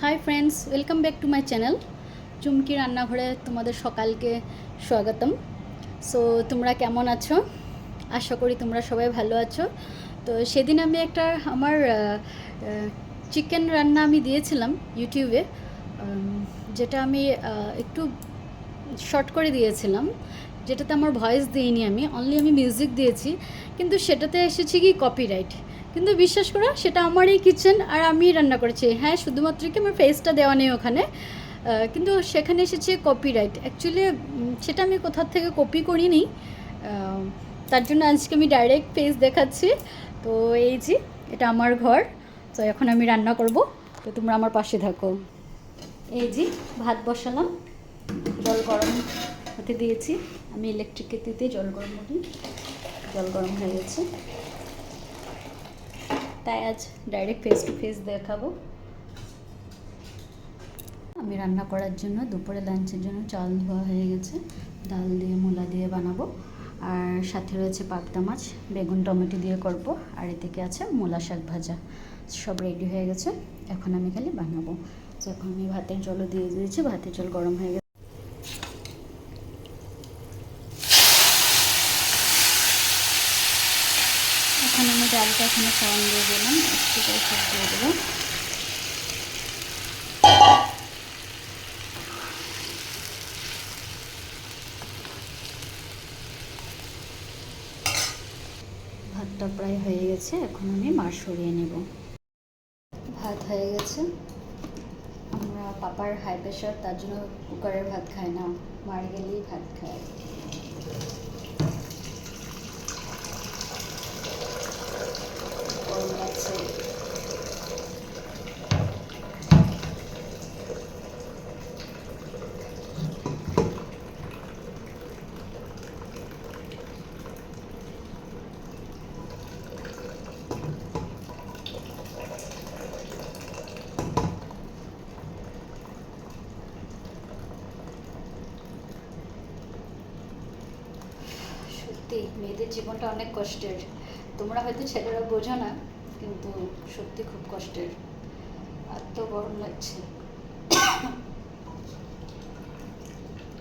High friends, welcome back to my channel. Chumki রান্নাঘরে তোমাদের সকালকে স্বাগতম। সো তোমরা কেমন আছো? আশা করি তোমরা সবাই ভালো আছো। তো সেদিন আমি একটা আমার চিকেন রান্না আমি দিয়েছিলাম ইউটিউবে, যেটা আমি একটু শর্ট করে দিয়েছিলাম, যেটাতে আমার ভয়েস দিইনি, আমি মিউজিক দিয়েছি। কিন্তু সেটাতে এসেছে কি কপিরাইট। কিন্তু বিশ্বাস করো, সেটা আমারই কিচেন আর আমি রান্না করেছি। হ্যাঁ, শুধুমাত্র কি আমার ফেসটা দেওয়া নেই ওখানে, কিন্তু সেখানে এসেছে কপিরাইট। অ্যাকচুয়ালি সেটা আমি কোথার থেকে কপি করিনি, তার জন্য আজকে আমি ডাইরেক্ট ফেস দেখাচ্ছি। তো এই যে এটা আমার ঘর। তো এখন আমি রান্না করব, তো তোমরা আমার পাশে থাকো। এই যে ভাত বসালাম, জল গরম হতে দিয়েছি। আমি ইলেকট্রিক কেটলিতে জল গরম করি, জল গরম হয়ে গেছে, তাই আজ ডাইরেক্ট ফেস টু ফেস দেখাবো। আমি রান্না করার জন্য দুপুরে লাঞ্চের জন্য চাল ধোয়া হয়ে গেছে, ডাল দিয়ে মূলা দিয়ে বানাবো। আর সাথে রয়েছে পাবদা মাছ, বেগুন টমেটো দিয়ে করব। আর এদিকে আছে মূলা শাক ভাজা। সব রেডি হয়ে গেছে, এখন আমি খালি বানাবো। তো এখন আমি ভাতের জলও দিয়ে দিয়েছি, ভাতের জল গরম হয়ে গেছে। এখন আমি ডালটা এখানে ফোড়ন দিয়ে দিলাম, একটু করে সব দিয়ে দেবো। ভাতটা প্রায় হয়ে গেছে, এখন আমি মাছ সরিয়ে নেব। ভাত হয়ে গেছে। আমরা পাপার হাই প্রেশার, তার জন্য কুকারের ভাত খায় না, মার গেলেই ভাত খায়। আছে সত্যি মেয়েদের জীবনটা অনেক কষ্টের। তোমরা হয়তো ছেলেরা বোঝো না, কিন্তু সত্যি খুব কষ্টের। এত গরম লাগছে,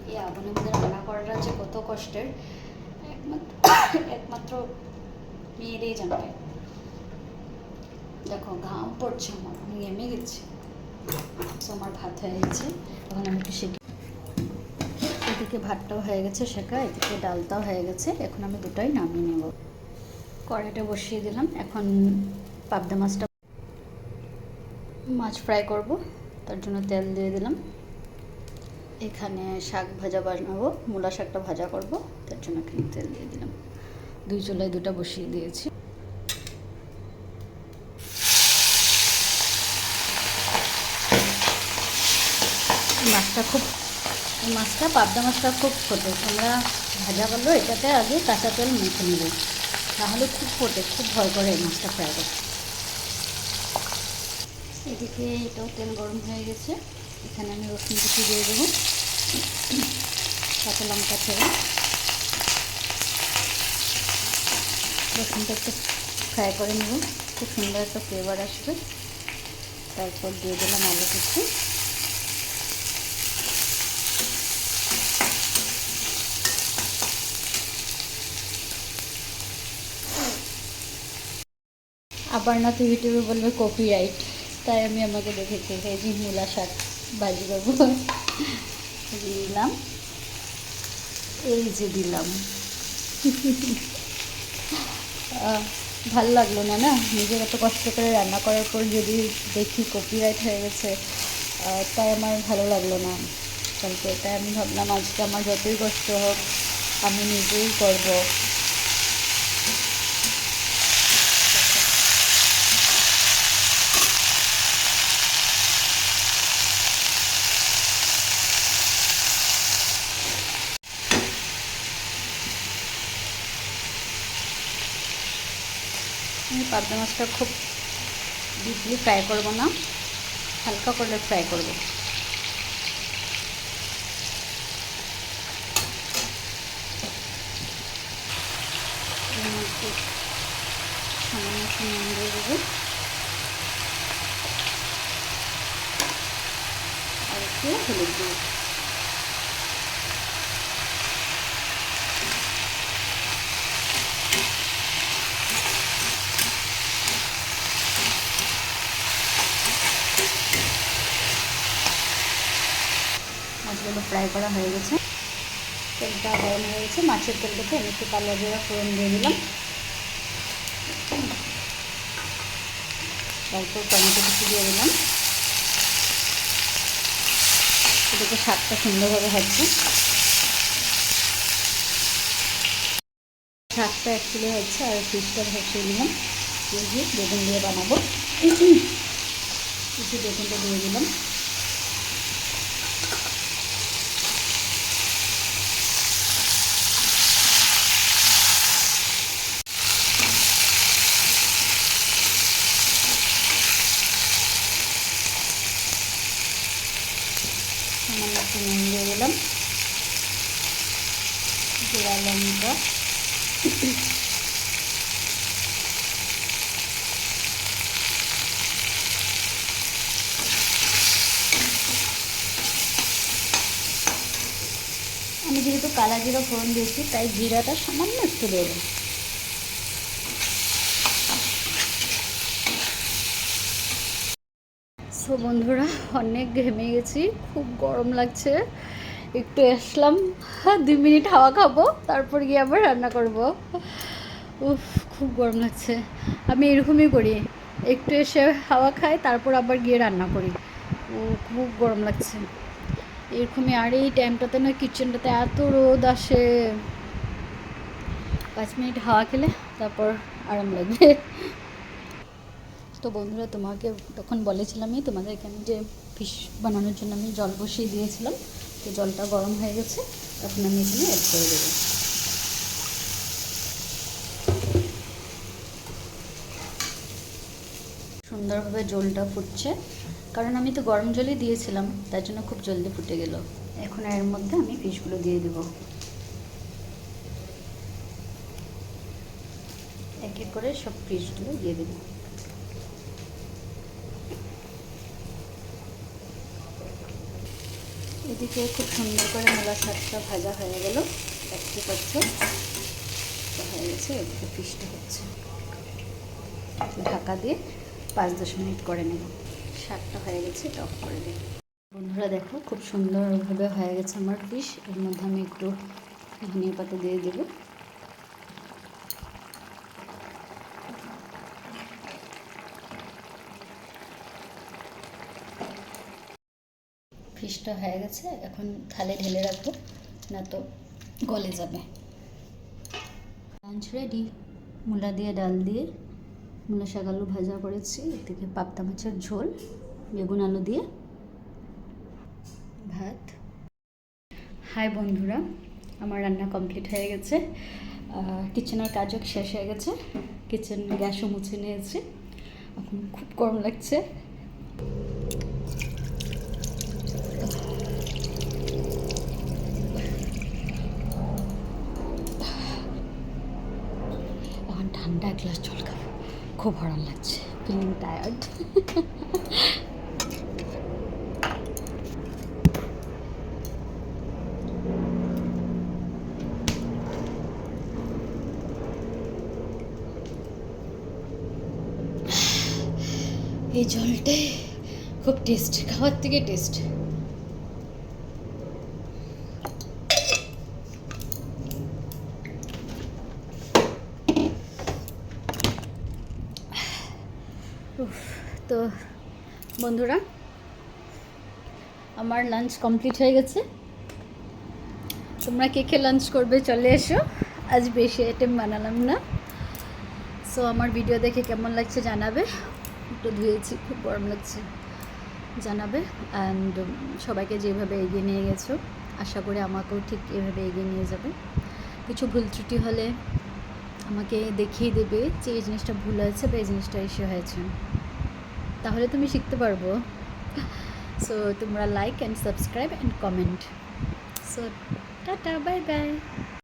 এই আগুনের মধ্যে রান্না করাটা যে কত কষ্টের একমাত্র মেয়েরাই জানবে। দেখো ঘাম পড়ছে, আমার ঘেমে গেছে। আমার ভাত হয়ে গেছে, এখন আমি একটু শেখি। এদিকে ভাতটাও হয়ে গেছে শেখা, এদিকে ডালটাও হয়ে গেছে। এখন আমি দুটাই নামিয়ে নেব। কড়াইটা বসিয়ে দিলাম, এখন পাবদা মাছ ফ্রাই করব, তার জন্য তেল দিয়ে দিলাম। এখানে শাক ভাজা বানাবো, মূলা শাকটা ভাজা করব, তার জন্য এখানে তেল দিয়ে দিলাম। দুই চুলায় দুটা বসিয়ে দিয়েছি। মাছটা পাবদা মাছটা খুব ফোটে। তোমরা ভাজা করলো এটাতে আগে কাঁচা তেল মেখে নেবে, তাহলে খুব ফোটে, খুব ভয় করে এই মাছটা ফ্রাই করতে। এদিকে এটাও তেল গরম হয়ে গেছে, এখানে আমি রসুন কুচি দিয়ে দেবো, কাঁচা লঙ্কা ছেড়ে। রসুনটা একটু ফ্রাই করে নেব, খুব সুন্দর একটা ফ্লেভার আসবে। তারপর দিয়ে দিলাম আলু কুচি। আবার না তো ইউটিউবে বলবে কপিরাইট, তাই আমি আমাকে দেখেছি এই যে মূলা শাক ভাজি করবো। দিলাম, এই যে দিলাম। ভালো লাগলো না, না নিজের এত কষ্ট করে রান্না করার পর যদি দেখি কপিরাইট হয়ে গেছে, তাই আমার ভালো লাগলো না কালকে। তাই আমি ভাবলাম আজকে আমার যতই কষ্ট হোক আমি নিজেই করবো। আমি পাবদা মাছটা খুব ডিপলি ফ্রাই করবো না, হালকা করে ফ্রাই করবো। সামান্য একটু নুন দিয়ে দেবো, দিয়ে হলুদ দেবো। মাছগুলো ফ্রাই করা হয়ে গেছে, তেলটা গরম হয়ে গেছে। মাছের তেলটাতে আমি একটু কালো জিরা ফোড়ন দিয়ে দিলাম, তারপর টমেটো কুচি দিয়ে দিলাম। এটাকে স্বাদটা সুন্দরভাবে হচ্ছে, স্বাদটা অ্যাকচুয়ালি হচ্ছে। আর ফিশটা ভেসিয়ে দিলাম, দিয়ে বেগুন দিয়ে বানাবো। কিছু বেগুনটা দিয়ে দিলাম। সামান্য একটু নুন দিয়ে দিলাম, জিরা লঙ্কা, আমি যেহেতু কালা জিরা ফোড়ন দিয়েছি তাই জিরাটা সামান্য একটু দেবো। সো বন্ধুরা, অনেক ঘেমে গেছি, খুব গরম লাগছে। একটু আসলাম, 2 মিনিট হাওয়া খাবো, তারপর গিয়ে আবার রান্না করব। উফ, খুব গরম লাগছে। আমি এরকমই করি, একটু এসে হাওয়া খাই, তারপর আবার গিয়ে রান্না করি। ও খুব গরম লাগছে এরকমই। আর এই টাইমটাতে না কিচেনটাতে এত রোদ আসে, 5 মিনিট হাওয়া খেলে তারপর আরাম লাগবে। তো বন্ধুরা, তোমাকে তখন বলেছিলামই তোমাদেরকে আমি যে ফিশ বানানোর জন্য আমি জল বসিয়ে দিয়েছিলাম। তো জলটা গরম হয়ে গেছে, এখন আমি এখানে অ্যাড করে দেবো। সুন্দরভাবে জলটা ফুটছে, কারণ আমি তো গরম জলই দিয়েছিলাম, তার জন্য খুব জলদি ফুটে গেল। এখন এর মধ্যে আমি ফিশগুলো দিয়ে দেবো, এক এক করে সব ফিশগুলো দিয়ে দেবো। এদিকে খুব সুন্দর করে মূলা শাকটা ভাজা হয়ে গেল, দেখতে পাচ্ছ হয়ে গেছে। এদিকে ফিশটা হচ্ছে, ঢাকা দিয়ে 5-10 মিনিট করে নেব। শাকটা হয়ে গেছে, এটা অফ করে দিই। বন্ধুরা দেখো, খুব সুন্দরভাবে হয়ে গেছে আমার ফিশ। এর মধ্যে আমি একটু ধনিয়া পাতা দিয়ে দেব। ফিশটা হয়ে গেছে, এখন থালে ঢেলে রাখবো, না তো গলে যাবে। Lunch ready. মূলা দিয়ে ডাল দিয়ে মূলা শাক আলু ভাজা করেছি, এদিকে পাবদা মাছের ঝোল, বেগুন আলু দিয়ে ভাত। হাই বন্ধুরা, আমার রান্না কমপ্লিট হয়ে গেছে, কিচেনের কাজও শেষ হয়ে গেছে, কিচেন গ্যাসও মুছে নিয়েছি। এখন খুব গরম লাগছে। এখন ঠান্ডা এক গ্লাস জল খাবো, খুব আরাম লাগছে, ফিলিং টায়ার্ড। এই জলটাই খুব টেস্ট, খাওয়ার থেকে টেস্ট। তো বন্ধুরা, আমার লাঞ্চ কমপ্লিট হয়ে গেছে। তোমরা কে কে লাঞ্চ করবে চলে এসো, আজ বেশি আইটেম বানালাম না। সো আমার ভিডিও দেখে কেমন লাগছে জানাবে। একটু ধুয়েছি, খুব গরম লাগছে, জানাবে। অ্যান্ড সবাইকে যেভাবে এগিয়ে নিয়ে গেছো, আশা করি আমাকেও ঠিক এভাবে এগিয়ে নিয়ে যাবে। কিছু ভুল ত্রুটি হলে আমাকে দেখিয়ে দেবে যে এই জিনিসটা ভুল হয়েছে বা এই জিনিসটা এসে হয়েছে, তাহলে তুমি শিখতে পারবো। সো তোমরা like and subscribe and comment. So tata, bye bye.